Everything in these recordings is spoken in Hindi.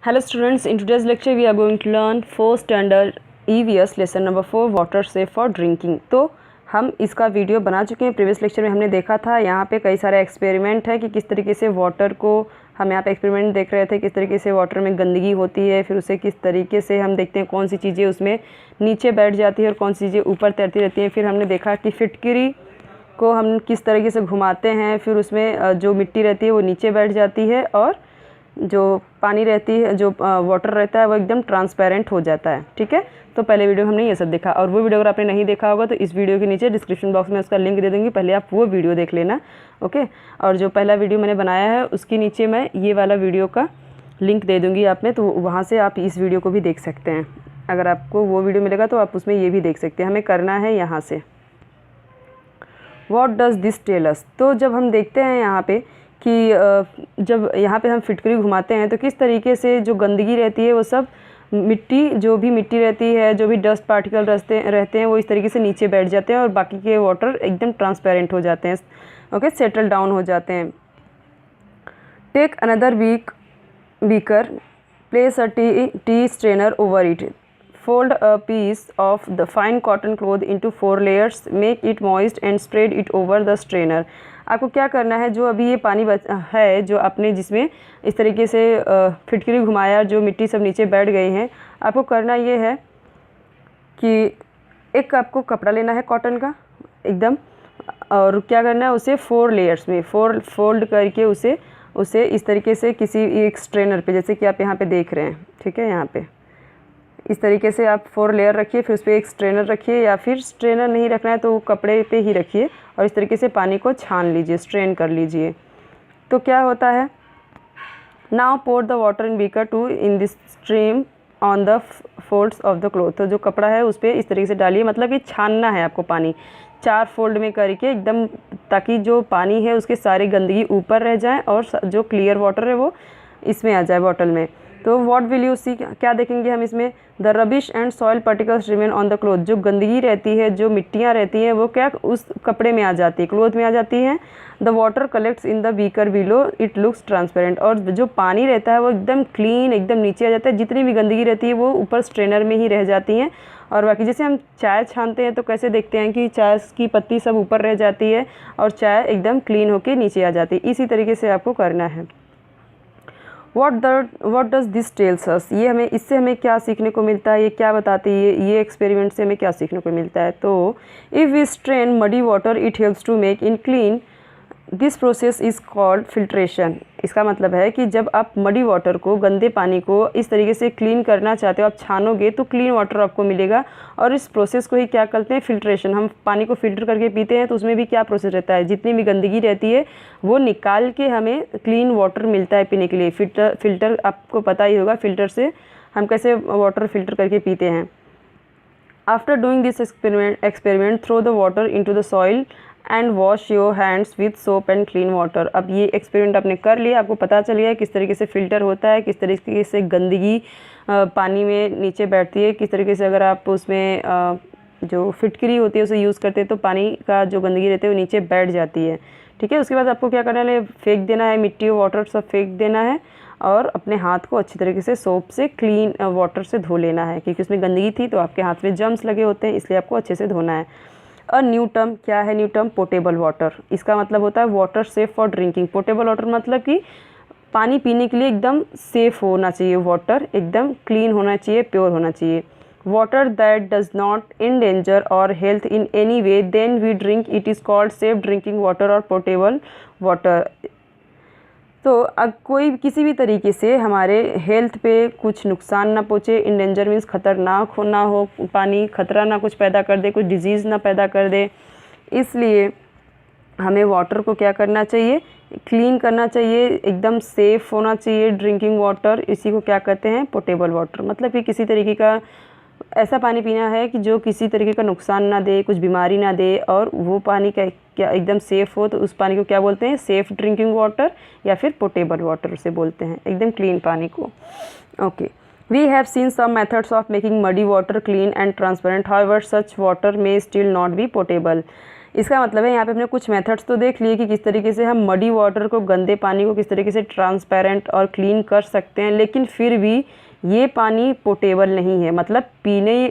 Hello students, in today's lecture we are going to learn 4th standard EVS lesson number 4 water safe for drinking। तो हम इसका वीडियो बना चुके हैं। प्रीवियस लेक्चर में हमने देखा था यहाँ पे कई सारे एक्सपेरिमेंट है कि किस तरीके से वाटर को हम यहाँ पे एक्सपेरिमेंट देख रहे थे, किस तरीके से वाटर में गंदगी होती है, फिर उसे किस तरीके से हम देखते हैं कौन सी चीज़ें उसमें नीचे बैठ जाती है और कौन सी चीज़ें ऊपर तैरती रहती हैं। फिर हमने देखा कि फिटकरी को हम किस तरीके से घुमाते हैं, फिर उसमें जो मिट्टी रहती है वो नीचे बैठ जाती है और जो पानी रहती है, जो वाटर रहता है वो एकदम ट्रांसपेरेंट हो जाता है। ठीक है, तो पहले वीडियो में हमने ये सब देखा और वो वीडियो अगर आपने नहीं देखा होगा तो इस वीडियो के नीचे डिस्क्रिप्शन बॉक्स में उसका लिंक दे दूँगी, पहले आप वो वीडियो देख लेना। ओके, और जो पहला वीडियो मैंने बनाया है उसके नीचे मैं ये वाला वीडियो का लिंक दे दूँगी आप में, तो वहाँ से आप इस वीडियो को भी देख सकते हैं। अगर आपको वो वीडियो मिलेगा तो आप उसमें ये भी देख सकते हैं। हमें करना है यहाँ से what does this tell us. तो जब हम देखते हैं यहाँ पे कि जब यहाँ पे हम फिटकरी घुमाते हैं तो किस तरीके से जो गंदगी रहती है वो सब मिट्टी, जो भी मिट्टी रहती है, जो भी डस्ट पार्टिकल रहते हैं वो इस तरीके से नीचे बैठ जाते हैं और बाकी के वाटर एकदम ट्रांसपेरेंट हो जाते हैं। ओके, सेटल डाउन हो जाते हैं। Take another beaker, place a tea strainer over it, fold a piece of the fine cotton cloth into 4 layers, make it moist and spread it over the strainer। आपको क्या करना है, जो अभी ये पानी है जो आपने जिसमें इस तरीके से फिटकरी घुमाया, जो मिट्टी सब नीचे बैठ गई हैं, आपको करना ये है कि एक आपको कपड़ा लेना है कॉटन का एकदम, और क्या करना है उसे 4 लेयर्स में फोल्ड करके उसे इस तरीके से किसी एक स्ट्रेनर पे, जैसे कि आप यहाँ पे देख रहे हैं। ठीक है, यहाँ पे इस तरीके से आप 4 लेयर रखिए, फिर उस पर एक स्ट्रेनर रखिए, या फिर स्ट्रेनर नहीं रखना है तो कपड़े पे ही रखिए और इस तरीके से पानी को छान लीजिए, स्ट्रेन कर लीजिए। तो क्या होता है, now pour the water in beaker to in this stream on the folds of the cloth. तो जो कपड़ा है उस पर इस तरीके से डालिए, मतलब कि छानना है आपको पानी 4 फोल्ड में करके एकदम, ताकि जो पानी है उसके सारी गंदगी ऊपर रह जाए और जो क्लियर वाटर है वो इसमें आ जाए बॉटल में। तो व्हाट विल यू सी, क्या देखेंगे हम इसमें, the rubbish and soil particles remain on the cloth. जो गंदगी रहती है, जो मिट्टियाँ रहती हैं वो क्या उस कपड़े में आ जाती है, क्लोथ में आ जाती हैं। The water collects in the beaker below, it looks transparent. और जो पानी रहता है वो एकदम क्लीन, एकदम नीचे आ जाता है। जितनी भी गंदगी रहती है वो ऊपर स्ट्रेनर में ही रह जाती हैं। और बाकी जैसे हम चाय छानते हैं तो कैसे देखते हैं कि चाय की पत्ती सब ऊपर रह जाती है और चाय एकदम क्लीन होकर नीचे आ जाती है। इसी तरीके से आपको करना है। What does this tells us, ये हमें, इससे हमें क्या सीखने को मिलता है, ये क्या बताती है, ये एक्सपेरिमेंट से हमें क्या सीखने को मिलता है। तो if we strain muddy water it helps to make in clean, this process is called filtration. इसका मतलब है कि जब आप मडी वाटर को, गंदे पानी को इस तरीके से क्लीन करना चाहते हो, आप छानोगे तो क्लीन वाटर आपको मिलेगा और इस प्रोसेस को ही क्या करते हैं, फिल्ट्रेशन। हम पानी को फिल्टर करके पीते हैं तो उसमें भी क्या प्रोसेस रहता है, जितनी भी गंदगी रहती है वो निकाल के हमें क्लीन वाटर मिलता है पीने के लिए। फिल्टर आपको पता ही होगा, फिल्टर से हम कैसे वाटर फिल्टर करके पीते हैं। After doing this experiment throw the water into the soil and wash your hands with soap and clean water. अब ये एक्सपेरिमेंट आपने कर लिया, आपको पता चल गया किस तरीके से फ़िल्टर होता है, किस तरीके से गंदगी पानी में नीचे बैठती है, किस तरीके से अगर आप उसमें जो फिटकरी होती है उसे यूज़ करते हैं तो पानी का जो गंदगी रहती है वो नीचे बैठ जाती है। ठीक है, उसके बाद आपको क्या करना है, फेंक देना है, मिट्टी और वाटर सब फेंक देना है और अपने हाथ को अच्छी तरीके से सोप से क्लीन वाटर से धो लेना है, क्योंकि उसमें गंदगी थी तो आपके हाथ में जर्म्स लगे होते हैं, इसलिए आपको अच्छे से धोना है। अ न्यू टर्म, क्या है न्यू टर्म, पोर्टेबल वाटर। इसका मतलब होता है water safe for drinking. Portable water मतलब कि पानी पीने के लिए एकदम सेफ़ होना चाहिए, वाटर एकदम क्लीन होना चाहिए, प्योर होना चाहिए। Water that does not endanger our health in any way then we drink, it is called safe drinking water और पोर्टेबल वाटर। तो अब कोई किसी भी तरीके से हमारे हेल्थ पे कुछ नुकसान ना पहुँचे, इंडेंजर मीन्स खतरनाक ना हो, पानी खतरा ना कुछ पैदा कर दे, कुछ डिजीज़ ना पैदा कर दे, इसलिए हमें वाटर को क्या करना चाहिए, क्लीन करना चाहिए, एकदम सेफ़ होना चाहिए ड्रिंकिंग वाटर। इसी को क्या कहते हैं, पोर्टेबल वाटर। मतलब कि किसी तरीके का ऐसा पानी पीना है कि जो किसी तरीके का नुकसान ना दे, कुछ बीमारी ना दे, और वो पानी का क्या एकदम सेफ़ हो, तो उस पानी को क्या बोलते हैं, सेफ़ ड्रिंकिंग वाटर या फिर पोर्टेबल वाटर उसे बोलते हैं, एकदम क्लीन पानी को। Okay, we have seen some methods of making muddy water clean and transparent, however such water may still not be portable. इसका मतलब है यहाँ पे हमने कुछ मेथड्स तो देख लिए कि किस तरीके से हम मडी वाटर को, गंदे पानी को किस तरीके से ट्रांसपेरेंट और क्लीन कर सकते हैं, लेकिन फिर भी ये पानी पोटेबल नहीं है, मतलब पीने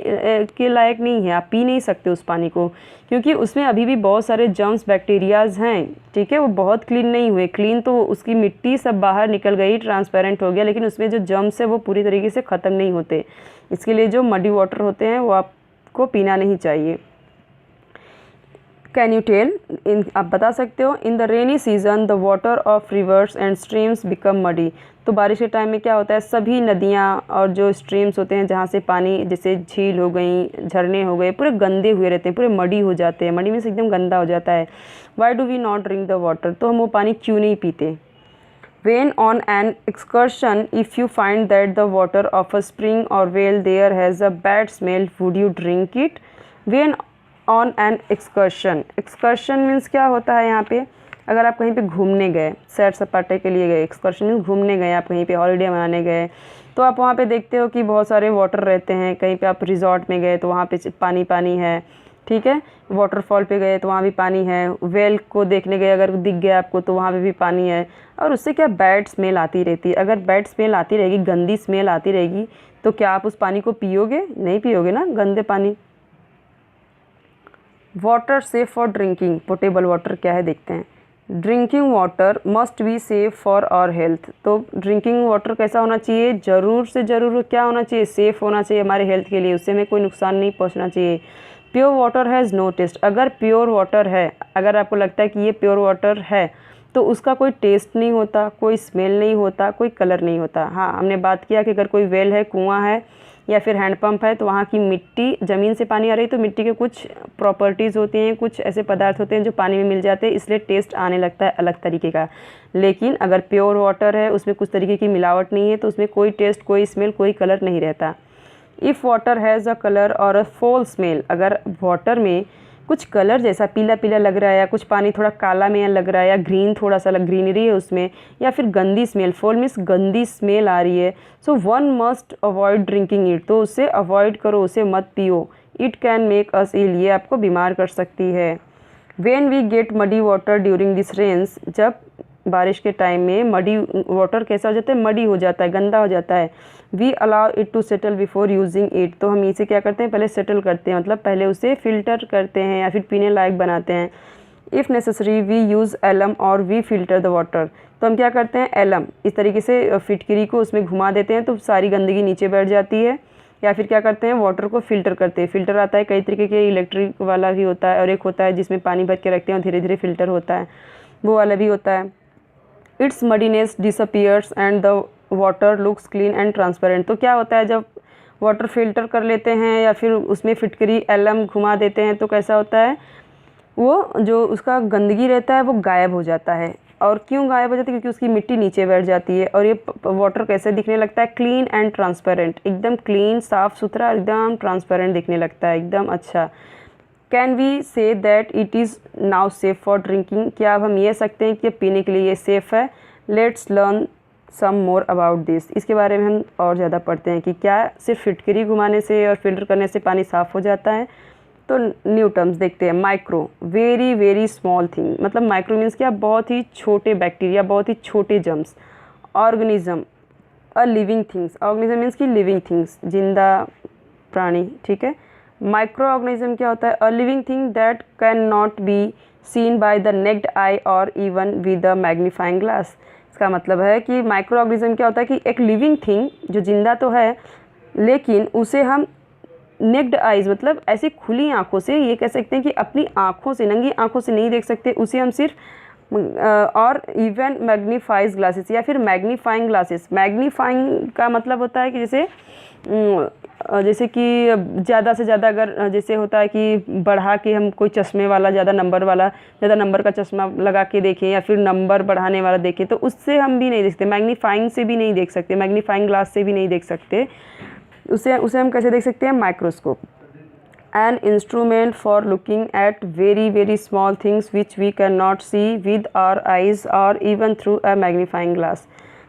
के लायक नहीं है, आप पी नहीं सकते उस पानी को, क्योंकि उसमें अभी भी बहुत सारे जर्म्स बैक्टीरियाज़ हैं, ठीक है, वो बहुत क्लीन नहीं हुए। क्लीन तो उसकी मिट्टी सब बाहर निकल गई, ट्रांसपेरेंट हो गया, लेकिन उसमें जो जर्म्स है वो पूरी तरीके से ख़त्म नहीं होते। इसके लिए जो मडी वाटर होते हैं वो आपको पीना नहीं चाहिए। कैन यू टेल, आप बता सकते हो, in the rainy season the water of reverse and streams become muddy. तो बारिश के टाइम में क्या होता है, सभी नदियाँ और जो स्ट्रीम्स होते हैं जहाँ से पानी, जैसे झील हो गई, झरने हो गए, पूरे गंदे हुए रहते हैं, पूरे मडी हो जाते हैं। मडी में से एकदम गंदा हो जाता है। Why do we not drink the water, तो हम वो पानी क्यों नहीं पीते। When on an excursion, if you find that the water of a spring or well there has a bad smell, would you drink it? When on an excursion, excursion means क्या होता है यहाँ पे, अगर आप कहीं पे घूमने गए, सैर सपाटे के लिए गए, एक्सकर्शन मीन्स घूमने गए, आप कहीं पे हॉलीडे मनाने गए, तो आप वहाँ पे देखते हो कि बहुत सारे वाटर रहते हैं। कहीं पे आप रिजॉर्ट में गए तो वहाँ पे पानी पानी है, ठीक है, वाटरफॉल पे गए तो वहाँ भी पानी है, वेल को देखने गए अगर दिख गया आपको तो वहाँ पे भी पानी है, और उससे क्या बैड स्मेल आती रहती है। अगर बैड स्मेल आती रहेगी, गंदी स्मेल आती रहेगी, तो क्या आप उस पानी को पियोगे? नहीं पियोगे ना, गंदे पानी। Water safe for drinking, potable water क्या है देखते हैं। Drinking water must be safe for our health, तो ड्रिंकिंग वाटर कैसा होना चाहिए, ज़रूर से ज़रूर क्या होना चाहिए, सेफ़ होना चाहिए हमारे हेल्थ के लिए, उससे हमें कोई नुकसान नहीं पहुंचना चाहिए। Pure water has no taste, अगर प्योर वाटर है, अगर आपको लगता है कि ये प्योर वाटर है तो उसका कोई टेस्ट नहीं होता, कोई स्मेल नहीं होता, कोई कलर नहीं होता। हाँ, हमने बात किया कि अगर कोई वेल है, कुआं है या फिर हैंडपंप है, तो वहाँ की मिट्टी, ज़मीन से पानी आ रही तो मिट्टी के कुछ प्रॉपर्टीज़ होती हैं, कुछ ऐसे पदार्थ होते हैं जो पानी में मिल जाते हैं, इसलिए टेस्ट आने लगता है अलग तरीके का। लेकिन अगर प्योर वाटर है, उसमें कुछ तरीके की मिलावट नहीं है, तो उसमें कोई टेस्ट, कोई स्मेल, कोई कलर नहीं रहता। If water has a colour और अ फॉल स्मेल, अगर वाटर में कुछ कलर जैसा पीला पीला लग रहा है, या कुछ पानी थोड़ा काला में लग रहा है, या ग्रीन थोड़ा सा ग्रीनरी है उसमें, या फिर गंदी स्मेल, फॉल मीन्स गंदी स्मेल आ रही है, so one must avoid drinking it, तो उसे अवॉइड करो, उसे मत पियो। It can make us ill, ये आपको बीमार कर सकती है। When we get muddy water during this rains, जब बारिश के टाइम में मडी वाटर कैसा हो जाता है, मडी हो जाता है, गंदा हो जाता है। We allow it to settle before using it, तो हम इसे क्या करते हैं, पहले सेटल करते हैं, मतलब पहले उसे फ़िल्टर करते हैं या फिर पीने लायक बनाते हैं। If necessary we use alum और वी फ़िल्टर द वाटर, तो हम क्या करते हैं, एलम इस तरीके से फिटकरी को उसमें घुमा देते हैं तो सारी गंदगी नीचे बैठ जाती है, या फिर क्या करते हैं, वाटर को फ़िल्टर करते हैं। फ़िल्टर आता है कई तरीके के, इलेक्ट्रिक वाला भी होता है और एक होता है जिसमें पानी भर के रखते हैं और धीरे धीरे फ़िल्टर होता है, वो वाला भी होता है। Its muddiness disappears and the water looks clean and transparent, तो क्या होता है, जब वाटर फिल्टर कर लेते हैं या फिर उसमें फिटकरी एलम घुमा देते हैं तो कैसा होता है, वो जो उसका गंदगी रहता है वो गायब हो जाता है। और क्यों गायब हो जाती है, क्योंकि उसकी मिट्टी नीचे बैठ जाती है, और ये वाटर कैसे दिखने लगता है, क्लीन एंड ट्रांसपेरेंट, एकदम क्लीन, साफ़ सुथरा, एकदम ट्रांसपेरेंट दिखने लगता है, एकदम अच्छा। Can we say that it is now safe for drinking, क्या अब हम ये सकते हैं कि पीने के लिए ये सेफ़ है। Let's learn some more about this, इसके बारे में हम और ज़्यादा पढ़ते हैं कि क्या सिर्फ फिटकरी घुमाने से और फिल्टर करने से पानी साफ़ हो जाता है। तो न्यू टर्म्स देखते हैं। Micro, very very small thing, मतलब माइक्रो मीन्स क्या, बहुत ही छोटे बैक्टीरिया, बहुत ही छोटे germs. Organism, a living things, organism means की लिविंग थिंग्स, जिंदा प्राणी, ठीक है। माइक्रो ऑर्गेनिज्म क्या होता है, a living thing that can not be seen by the naked eye or even with a magnifying glass. इसका मतलब है कि माइक्रो ऑर्गेनिज्म क्या होता है कि एक लिविंग थिंग जो जिंदा तो है, लेकिन उसे हम नेक्ड आइज, मतलब ऐसी खुली आँखों से, ये कह सकते हैं कि अपनी आँखों से, नंगी आँखों से नहीं देख सकते, उसे हम सिर्फ और इवन मैग्नीफाइज ग्लासेस या फिर मैग्नीफाइंग ग्लासेस। मैग्नीफाइंग का मतलब होता है कि जैसे कि ज़्यादा से ज़्यादा, अगर जैसे होता है कि बढ़ा के हम कोई चश्मे वाला, ज़्यादा नंबर का चश्मा लगा के देखें या फिर नंबर बढ़ाने वाला देखें, तो उससे हम भी नहीं देख सकते, मैग्नीफाइंग से भी नहीं देख सकते, मैग्नीफाइंग ग्लास से भी नहीं देख सकते। उसे हम कैसे देख सकते हैं, microscope. An instrument for looking at very very small things which we can not see with our eyes or even through a magnifying glass.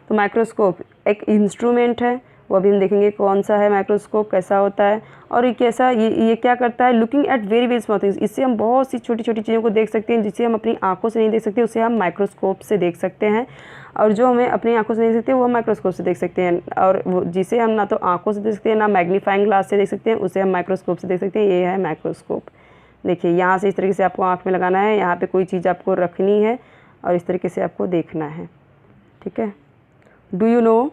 तो माइक्रोस्कोप एक इंस्ट्रूमेंट है वो अभी हम देखेंगे कौन सा है माइक्रोस्कोप, कैसा होता है और ये कैसा ये क्या करता है। Looking at very very small things, इससे हम बहुत सी छोटी छोटी चीज़ों को देख सकते हैं जिसे हम अपनी आंखों से नहीं देख सकते, उसे हम माइक्रोस्कोप से देख सकते हैं। और जो हमें अपनी आंखों से नहीं देख सकते वो हम माइक्रोस्कोप से देख सकते हैं। और वो जिसे हम ना तो आंखों से देख सकते हैं ना मैग्नीफाइंग ग्लास से देख सकते हैं, उसे हम माइक्रोस्कोप से देख सकते हैं। ये है माइक्रोस्कोप। देखिए यहाँ से इस तरीके से आपको आँख में लगाना है, यहाँ पे कोई चीज़ आपको रखनी है और इस तरीके से आपको देखना है, ठीक है। Do you know,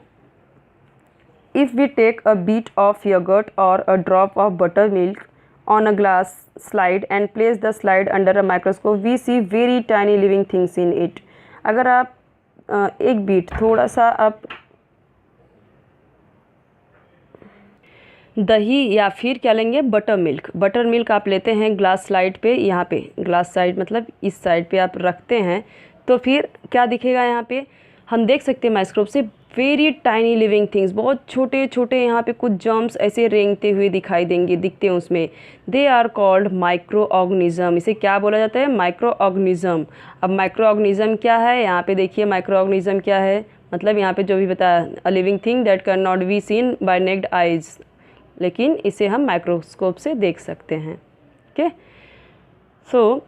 if we take a bit of yogurt or a drop of butter milk on a glass slide and place the slide under a microscope, we see very tiny living things in it. अगर आप एक बीट थोड़ा सा आप दही या फिर क्या लेंगे, बटर मिल्क आप लेते हैं ग्लास स्लाइड पे, यहाँ पे ग्लास साइड मतलब इस साइड पे आप रखते हैं, तो फिर क्या दिखेगा, यहाँ पे हम देख सकते हैं माइक्रोस्कोप से वेरी टाइनी लिविंग थिंग्स, बहुत छोटे छोटे यहाँ पे कुछ जर्म्स ऐसे रेंगते हुए दिखाई देंगे, दिखते हैं उसमें। They are called micro organism. इसे क्या बोला जाता है, माइक्रो ऑर्गेनिज्म। अब माइक्रो ऑर्गेनिज्म क्या है, यहाँ पे देखिए माइक्रो ऑर्गेनिज्म क्या है, मतलब यहाँ पे जो भी बताया, a living thing that can not be seen by naked eyes, लेकिन इसे हम माइक्रोस्कोप से देख सकते हैं। Okay, so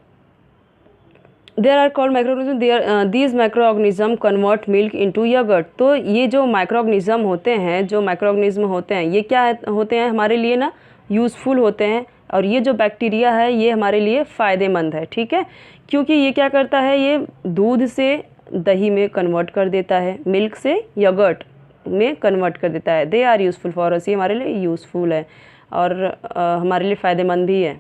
there are called microorganism, these microorganism convert milk into yogurt. तो ये जो माइक्रोऑर्गेनिज्म होते हैं, ये क्या होते हैं, हमारे लिए ना यूज़फुल होते हैं। और ये जो बैक्टीरिया है ये हमारे लिए फ़ायदेमंद है, ठीक है, क्योंकि ये क्या करता है, ये दूध से दही में कन्वर्ट कर देता है, मिल्क से योगर्ट में कन्वर्ट कर देता है। They are useful for us, ये हमारे लिए यूज़फुल है और हमारे लिए फ़ायदेमंद भी है।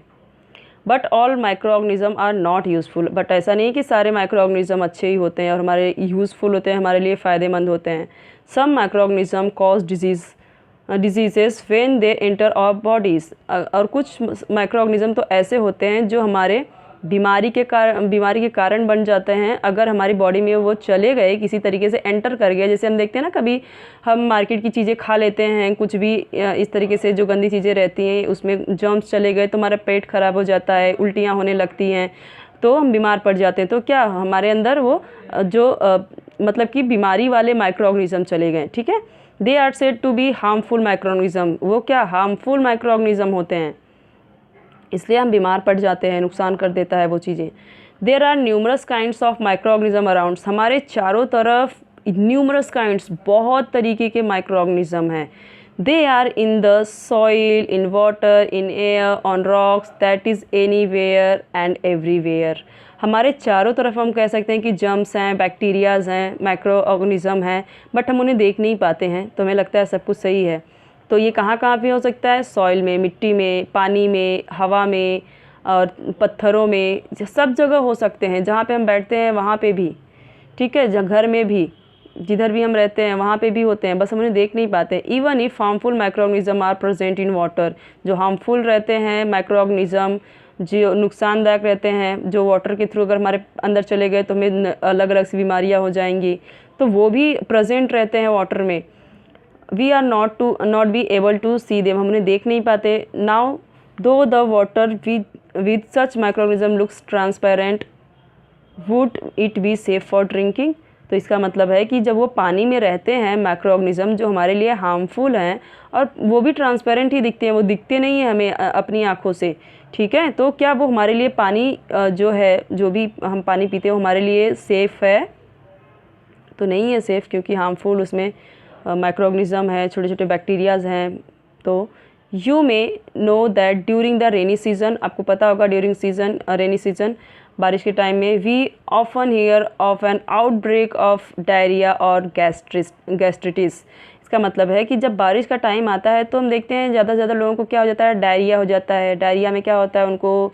But all micro organism are not useful, but ऐसा नहीं कि सारे माइक्रो ऑर्गेनिज्म अच्छे ही होते हैं और हमारे यूज़फुल होते हैं, हमारे लिए फ़ायदेमंद होते हैं। Some micro organism cause diseases when they enter our bodies. और कुछ माइक्रो ऑर्गेनिज्म तो ऐसे होते हैं जो हमारे बीमारी के कारण बन जाते हैं, अगर हमारी बॉडी में वो चले गए, किसी तरीके से एंटर कर गए। जैसे हम देखते हैं ना, कभी हम मार्केट की चीज़ें खा लेते हैं, कुछ भी इस तरीके से जो गंदी चीज़ें रहती हैं उसमें जर्म्स चले गए तो हमारा पेट ख़राब हो जाता है, उल्टियाँ होने लगती हैं, तो हम बीमार पड़ जाते हैं। तो क्या हमारे अंदर वो जो मतलब कि बीमारी वाले माइक्रो ऑर्गेनिज्म चले गए, ठीक है। They are said to be harmful micro organism, वो क्या हार्मफुल माइक्रो ऑर्गेनिज्म होते हैं, इसलिए हम बीमार पड़ जाते हैं, नुकसान कर देता है वो चीज़ें। There are numerous kinds of micro organism around, हमारे चारों तरफ न्यूमरस काइंड्स, बहुत तरीके के माइक्रो ऑर्गेनिज्म हैं। They are in the soil, in water, in air, on rocks, that is anywhere and everywhere. हमारे चारों तरफ हम कह सकते हैं कि जर्म्स हैं, बैक्टीरियाज़ हैं, माइक्रो ऑर्गेनिज्म हैं, बट हम उन्हें देख नहीं पाते हैं, तो हमें लगता है सब कुछ सही है। तो ये कहाँ कहाँ पे हो सकता है, सॉइल में, मिट्टी में, पानी में, हवा में और पत्थरों में, सब जगह हो सकते हैं। जहाँ पे हम बैठते हैं वहाँ पे भी, ठीक है, घर में भी, जिधर भी हम रहते हैं वहाँ पे भी होते हैं, बस हम उन्हें देख नहीं पाते। Even if harmful micro organism are present in water, जो हार्मफुल रहते हैं माइक्रो ऑर्गेनिज्म, जो नुकसानदायक रहते हैं, जो वाटर के थ्रू अगर हमारे अंदर चले गए तो हमें अलग अलग सी बीमारियाँ हो जाएंगी, तो वो भी प्रेजेंट रहते हैं वाटर में। We are not be able to see them, हम उन्हें देख नहीं पाते। Now though the water with such microorganism looks transparent, would it be safe for drinking. तो इसका मतलब है कि जब वो पानी में रहते हैं माइक्रो ऑर्गेनिज्म जो हमारे लिए हार्मफुल हैं, और वो भी ट्रांसपेरेंट ही दिखते हैं, वो दिखते नहीं हैं हमें अपनी आँखों से, ठीक है, तो क्या वो हमारे लिए पानी जो है, जो भी हम पानी पीते हैं वो हमारे लिए सेफ़ है? तो नहीं है सेफ़, क्योंकि हार्मफुल उसमें माइक्रो ऑर्गेनिज्म है, छोटे छोटे बैक्टीरियाज़ हैं। तो you may know that during the rainy season, आपको पता होगा ड्यूरिंग सीजन, रेनी सीजन, बारिश के टाइम में, we often hear of an outbreak of diarrhoea और गैस्ट्रिटिस। इसका मतलब है कि जब बारिश का टाइम आता है तो हम देखते हैं ज़्यादा से ज़्यादा लोगों को क्या हो जाता है, डायरिया हो जाता है। डायरिया में क्या होता है, उनको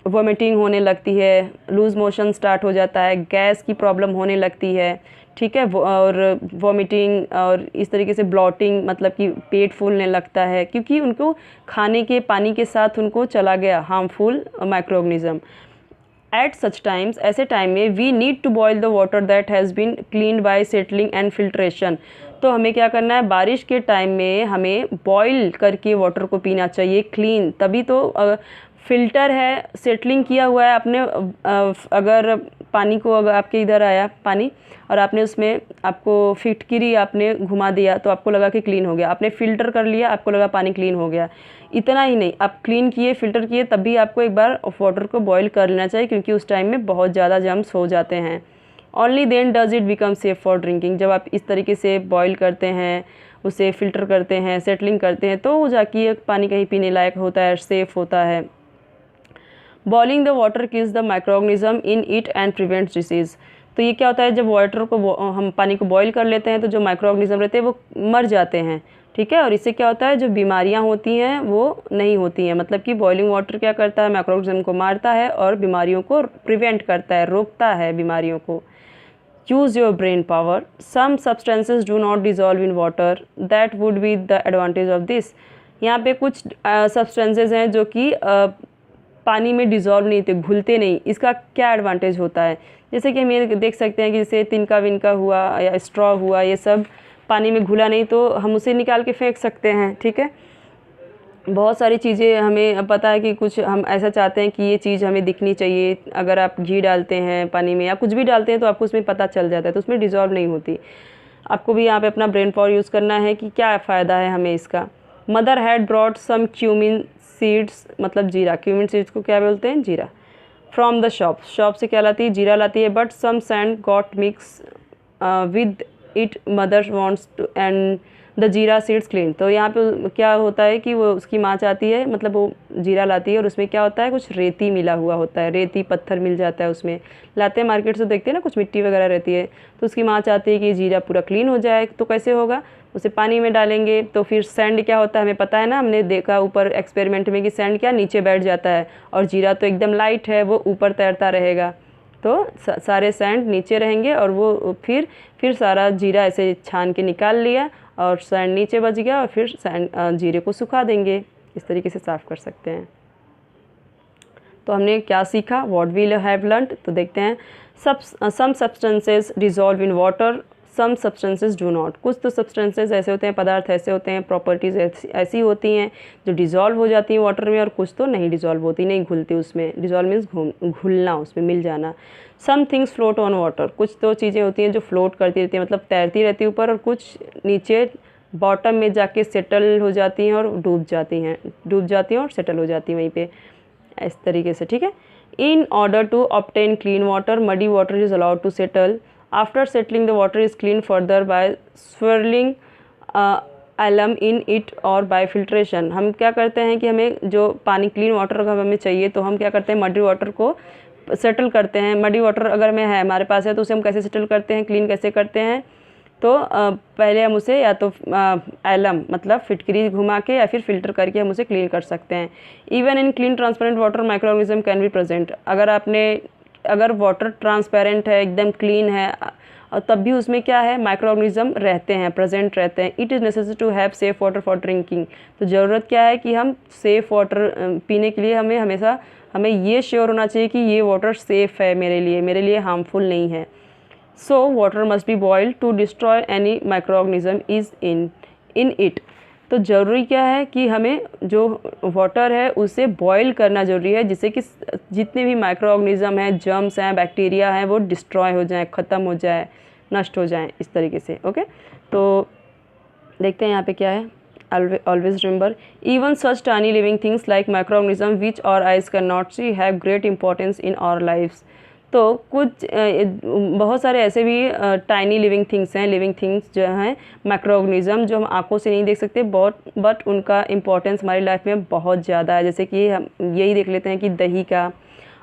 वोमिटिंग होने लगती है, लूज़ मोशन स्टार्ट हो जाता है, गैस की प्रॉब्लम होने लगती है, ठीक है, और वोमिटिंग और इस तरीके से ब्लॉटिंग, मतलब कि पेट फूलने लगता है, क्योंकि उनको खाने के पानी के साथ उनको चला गया harmful micro organism. At such times, ऐसे टाइम में, we need to boil the water that has been cleaned by settling and filtration. तो हमें क्या करना है, बारिश के टाइम में हमें बॉयल करके वाटर को पीना चाहिए, क्लीन, तभी तो फ़िल्टर है, सेटलिंग किया हुआ है आपने। अगर पानी को, अगर आपके इधर आया पानी और आपने उसमें आपको फिटकिरी आपने घुमा दिया तो आपको लगा कि क्लीन हो गया, आपने फ़िल्टर कर लिया, आपको लगा पानी क्लीन हो गया। इतना ही नहीं, आप क्लीन किए, फ़िल्टर किए, तब भी आपको एक बार वाटर को बॉईल कर लेना चाहिए, क्योंकि उस टाइम में बहुत ज़्यादा जर्म्स हो जाते हैं। Only then does it become safe for drinking. जब आप इस तरीके से बॉईल करते हैं, उसे फ़िल्टर करते हैं, सेटलिंग करते हैं, तो जाके ये पानी कहीं पीने लायक होता है, सेफ़ होता है। Boiling the water kills the microorganism in it and prevents disease. तो ये क्या होता है, जब वाटर को हम पानी को बॉईल कर लेते हैं तो जो माइक्रोऑर्गेनिज्म रहते हैं वो मर जाते हैं, ठीक है। और इससे क्या होता है, जो बीमारियां होती हैं वो नहीं होती हैं। मतलब कि बॉइलिंग वाटर क्या करता है, माइक्रोऑर्गेनिज्म को मारता है और बीमारियों को प्रिवेंट करता है, रोकता है बीमारियों को। Use your brain power. Some substances do not dissolve in water, that would be the advantage of this. यहाँ पे कुछ सब्सटेंसेज हैं जो कि पानी में डिज़ोल्व नहीं होते, घुलते नहीं। इसका क्या एडवांटेज होता है, जैसे कि हम ये देख सकते हैं कि जैसे तिनका विनका हुआ या स्ट्रॉ हुआ, ये सब पानी में घुला नहीं तो हम उसे निकाल के फेंक सकते हैं, ठीक है। बहुत सारी चीज़ें हमें पता है कि कुछ हम ऐसा चाहते हैं कि ये चीज़ हमें दिखनी चाहिए। अगर आप घी डालते हैं पानी में या कुछ भी डालते हैं तो आपको उसमें पता चल जाता है, तो उसमें डिज़ोल्व नहीं होती। आपको भी यहाँ पे अपना ब्रेन पावर यूज़ करना है कि क्या फ़ायदा है हमें इसका। Mother had brought some cumin seeds, मतलब जीरा, क्यूमिन सीड्स को क्या बोलते हैं, जीरा, फ्रॉम द शॉप। शॉप से क्या लाती है, जीरा लाती है। But some sand got mix with it, mother wants to and the jeera seeds clean. तो यहाँ पे क्या होता है कि वो उसकी माँ चाहती है, मतलब वो जीरा लाती है और उसमें क्या होता है, कुछ रेती मिला हुआ होता है, रेती पत्थर मिल जाता है उसमें। लाते हैं मार्केट से, देखते हैं ना कुछ मिट्टी वगैरह रहती है, तो उसकी माँ चाहती है कि जीरा पूरा क्लीन हो जाए। तो कैसे होगा, उसे पानी में डालेंगे तो फिर सैंड क्या होता है हमें पता है ना, हमने देखा ऊपर एक्सपेरिमेंट में कि सैंड क्या नीचे बैठ जाता है और जीरा तो एकदम लाइट है, वो ऊपर तैरता रहेगा। तो सारे सैंड नीचे रहेंगे और वो फिर सारा जीरा ऐसे छान के निकाल लिया और सैंड नीचे बच गया और फिर सैंड जीरे को सुखा देंगे। इस तरीके से साफ़ कर सकते हैं। तो हमने क्या सीखा, व्हाट वी हैव लर्नड। तो देखते हैं, some substances dissolve in water, some substances do not. कुछ तो सब्सटेंसेस ऐसे होते हैं, पदार्थ ऐसे होते हैं, प्रॉपर्टीज़ ऐसी होती हैं जो डिज़ोल्व हो जाती हैं वाटर में, और कुछ तो नहीं डिज़ोल्व होती, नहीं घुलती उसमें। डिज़ोल्व मीन्स घुलना, उसमें मिल जाना। Some things float on water. कुछ तो चीज़ें होती हैं जो फ्लोट करती रहती हैं, मतलब तैरती रहती है ऊपर, और कुछ नीचे बॉटम में जाके सेटल हो जाती हैं और डूब जाती हैं और सेटल हो जाती हैं वहीं पे, इस तरीके से, ठीक है। In order to obtain clean water, muddy water is allowed to settle. After settling the water is clean further by swirling alum in it और बाय फिल्ट्रेशन। हम क्या करते हैं कि हमें जो पानी क्लीन वाटर अगर हमें चाहिए तो हम क्या करते हैं, मडी वाटर को सेटल करते हैं। मडी वाटर अगर में है हमारे पास है तो उसे हम कैसे सेटल करते हैं, क्लीन कैसे करते हैं, तो पहले हम उसे या तो एलम मतलब फिटकरी घुमा के या फिर फ़िल्टर करके हम उसे क्लीन कर सकते हैं। Even in clean transparent water microorganism can be present. अगर वाटर ट्रांसपेरेंट है, एकदम क्लीन है, और तब भी उसमें क्या है, माइक्रोऑर्गेनिज्म रहते हैं, प्रेजेंट रहते हैं। It is necessary to have safe water for drinking. तो ज़रूरत क्या है कि हम सेफ़ वाटर पीने के लिए हमें ये श्योर होना चाहिए कि ये वाटर सेफ़ है मेरे लिए हार्मफुल नहीं है। So water must be boiled to destroy any microorganism is in it। तो ज़रूरी क्या है कि हमें जो वाटर है उसे बॉयल करना ज़रूरी है, जिससे कि जितने भी माइक्रोऑर्गेनिज्म हैं, जर्म्स हैं, बैक्टीरिया हैं, वो डिस्ट्रॉय हो जाएं, ख़त्म हो जाए, नष्ट हो जाएं, इस तरीके से। ओके, तो देखते हैं यहाँ पे क्या है। Always remember, even such tiny living things like microorganisms which our eyes cannot see have great importance in our lives। तो कुछ बहुत सारे ऐसे भी टाइनी लिविंग थिंग्स जो हैं, माइक्रोऑर्गेनिज्म जो हम आंखों से नहीं देख सकते, बट उनका इम्पोर्टेंस हमारी लाइफ में बहुत ज़्यादा है। जैसे कि हम यही देख लेते हैं कि दही का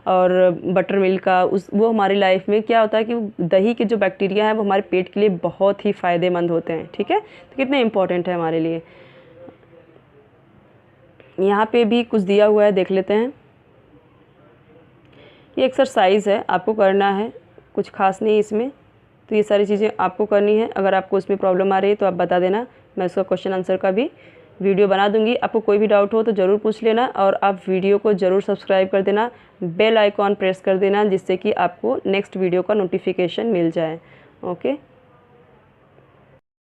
और बटर मिल्क का, वो हमारी लाइफ में क्या होता है कि दही के जो बैक्टीरिया हैं वो हमारे पेट के लिए बहुत ही फ़ायदेमंद होते हैं, ठीक है। तो कितने इम्पोर्टेंट है हमारे लिए। यहाँ पे भी कुछ दिया हुआ है, देख लेते हैं। ये एक्सरसाइज है, आपको करना है, कुछ खास नहीं इसमें। तो ये सारी चीज़ें आपको करनी है। अगर आपको इसमें प्रॉब्लम आ रही है तो आप बता देना, मैं उसका क्वेश्चन आंसर का भी वीडियो बना दूंगी। आपको कोई भी डाउट हो तो ज़रूर पूछ लेना, और आप वीडियो को ज़रूर सब्सक्राइब कर देना, बेल आइकॉन प्रेस कर देना, जिससे कि आपको नेक्स्ट वीडियो का नोटिफिकेशन मिल जाए। ओके।